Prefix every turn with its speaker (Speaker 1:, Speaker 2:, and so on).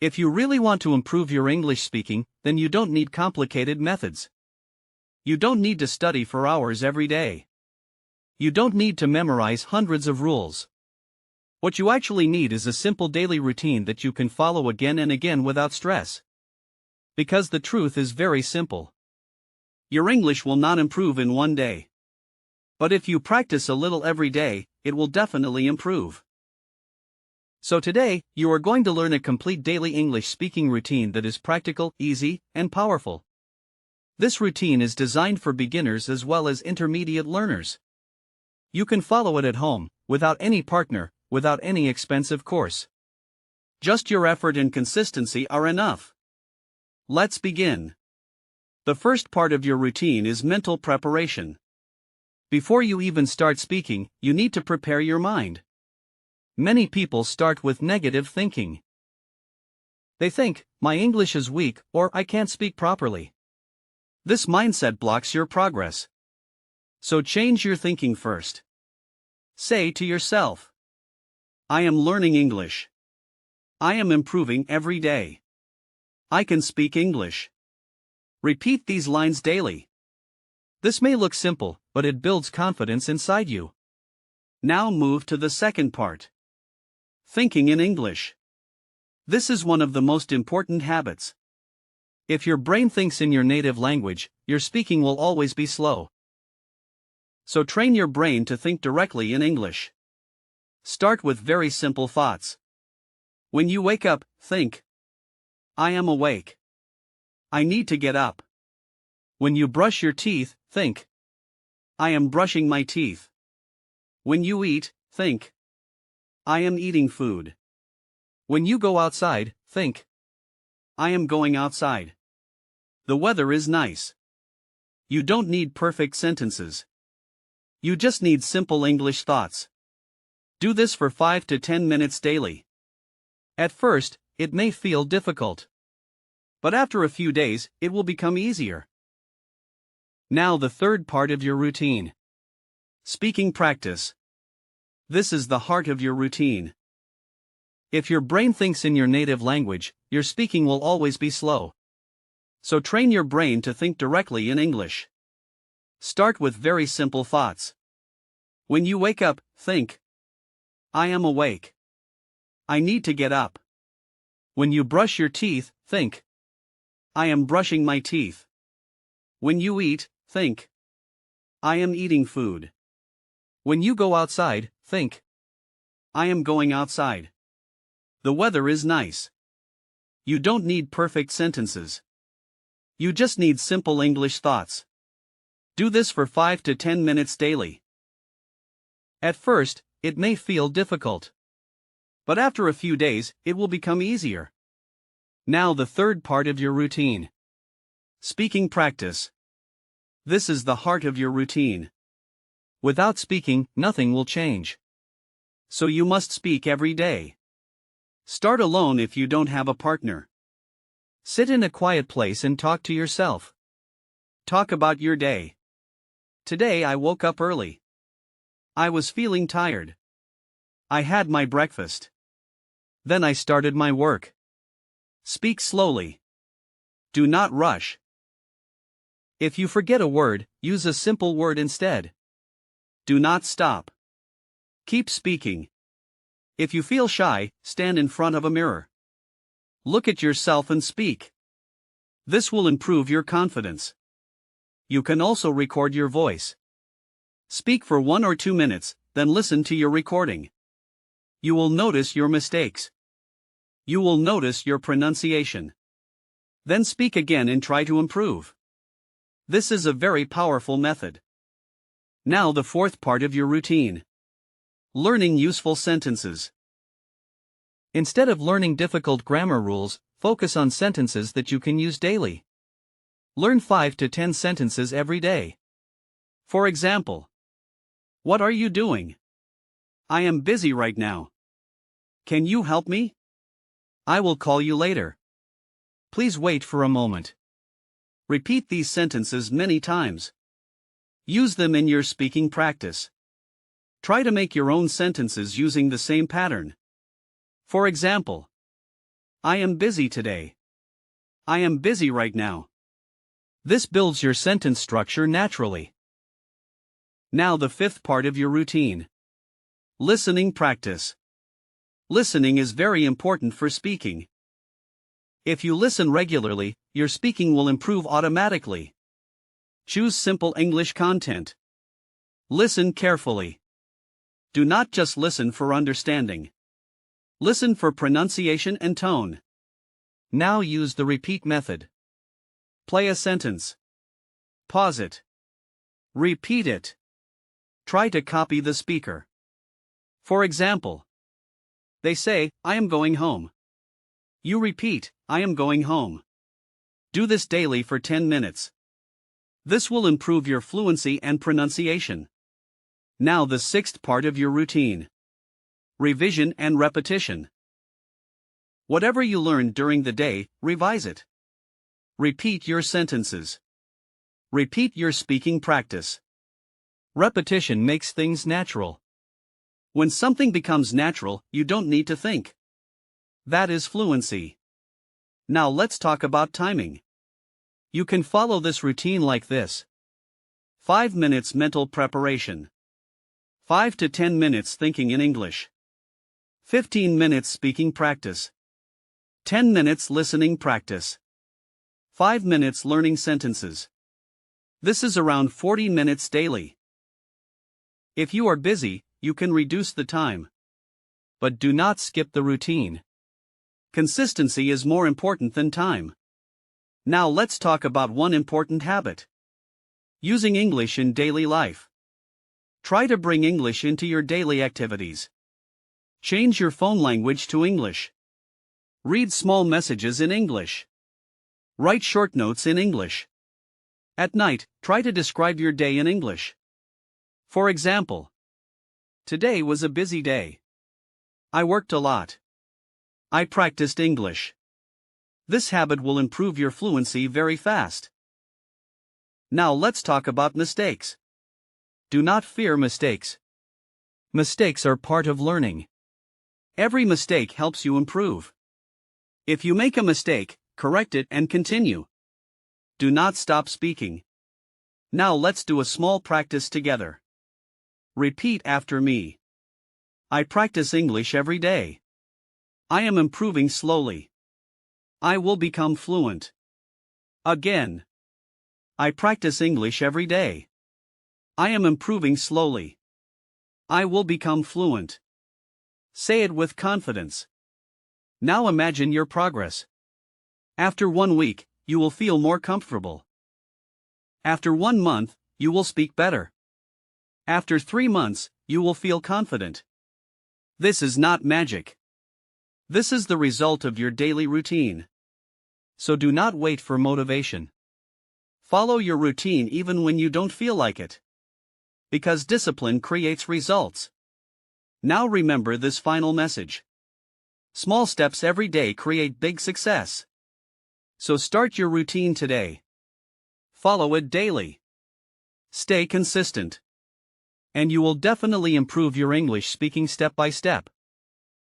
Speaker 1: If you really want to improve your English speaking, then you don't need complicated methods. You don't need to study for hours every day. You don't need to memorize hundreds of rules. What you actually need is a simple daily routine that you can follow again and again without stress. Because the truth is very simple. Your English will not improve in one day. But if you practice a little every day, it will definitely improve. So today, you are going to learn a complete daily English speaking routine that is practical, easy, and powerful. This routine is designed for beginners as well as intermediate learners. You can follow it at home, without any partner, without any expensive course. Just your effort and consistency are enough. Let's begin. The first part of your routine is mental preparation. Before you even start speaking, you need to prepare your mind. Many people start with negative thinking. They think, my English is weak, or I can't speak properly. This mindset blocks your progress. So change your thinking first. Say to yourself, I am learning English. I am improving every day. I can speak English. Repeat these lines daily. This may look simple, but it builds confidence inside you. Now move to the second part. Thinking in English. This is one of the most important habits. If your brain thinks in your native language, your speaking will always be slow. So train your brain to think directly in English. Start with very simple thoughts. When you wake up, think, I am awake. I need to get up. When you brush your teeth, think, I am brushing my teeth. When you eat, think, I am eating food. When you go outside, think, I am going outside. The weather is nice. You don't need perfect sentences. You just need simple English thoughts. Do this for 5 to 10 minutes daily. At first, it may feel difficult. But after a few days, it will become easier. Now the third part of your routine. Speaking practice. This is the heart of your routine. If your brain thinks in your native language, your speaking will always be slow. So train your brain to think directly in English. Start with very simple thoughts. When you wake up, think, I am awake. I need to get up. When you brush your teeth, think, I am brushing my teeth. When you eat, think, I am eating food. When you go outside, think, I am going outside. The weather is nice. You don't need perfect sentences. You just need simple English thoughts. Do this for 5 to 10 minutes daily. At first, it may feel difficult. But after a few days, it will become easier. Now the third part of your routine. Speaking practice. This is the heart of your routine. Without speaking, nothing will change. So you must speak every day. Start alone if you don't have a partner. Sit in a quiet place and talk to yourself. Talk about your day. Today I woke up early. I was feeling tired. I had my breakfast. Then I started my work. Speak slowly. Do not rush. If you forget a word, use a simple word instead. Do not stop. Keep speaking. If you feel shy, stand in front of a mirror. Look at yourself and speak. This will improve your confidence. You can also record your voice. Speak for 1 or 2 minutes, then listen to your recording. You will notice your mistakes. You will notice your pronunciation. Then speak again and try to improve. This is a very powerful method. Now the fourth part of your routine. Learning useful sentences. Instead of learning difficult grammar rules, focus on sentences that you can use daily. Learn 5 to 10 sentences every day. For example, what are you doing? I am busy right now. Can you help me? I will call you later. Please wait for a moment. Repeat these sentences many times. Use them in your speaking practice. Try to make your own sentences using the same pattern. For example, I am busy today. I am busy right now. This builds your sentence structure naturally. Now the fifth part of your routine. Listening practice. Listening is very important for speaking. If you listen regularly, your speaking will improve automatically. Choose simple English content. Listen carefully. Do not just listen for understanding. Listen for pronunciation and tone. Now use the repeat method. Play a sentence. Pause it. Repeat it. Try to copy the speaker. For example, they say, I am going home. You repeat, I am going home. Do this daily for 10 minutes. This will improve your fluency and pronunciation. Now the sixth part of your routine. Revision and repetition. Whatever you learned during the day, revise it. Repeat your sentences. Repeat your speaking practice. Repetition makes things natural. When something becomes natural, you don't need to think. That is fluency. Now let's talk about timing. You can follow this routine like this. 5 minutes mental preparation. 5 to 10 minutes thinking in English. 15 minutes speaking practice. 10 minutes listening practice. 5 minutes learning sentences. This is around 40 minutes daily. If you are busy, you can reduce the time. But do not skip the routine. Consistency is more important than time. Now let's talk about one important habit. Using English in daily life. Try to bring English into your daily activities. Change your phone language to English. Read small messages in English. Write short notes in English. At night, try to describe your day in English. For example, today was a busy day. I worked a lot. I practiced English. This habit will improve your fluency very fast. Now let's talk about mistakes. Do not fear mistakes. Mistakes are part of learning. Every mistake helps you improve. If you make a mistake, correct it and continue. Do not stop speaking. Now let's do a small practice together. Repeat after me. I practice English every day. I am improving slowly. I will become fluent. Again. I practice English every day. I am improving slowly. I will become fluent. Say it with confidence. Now imagine your progress. After 1 week, you will feel more comfortable. After 1 month, you will speak better. After 3 months, you will feel confident. This is not magic. This is the result of your daily routine. So do not wait for motivation. Follow your routine even when you don't feel like it. Because discipline creates results. Now remember this final message. Small steps every day create big success. So start your routine today. Follow it daily. Stay consistent. And you will definitely improve your English speaking step by step.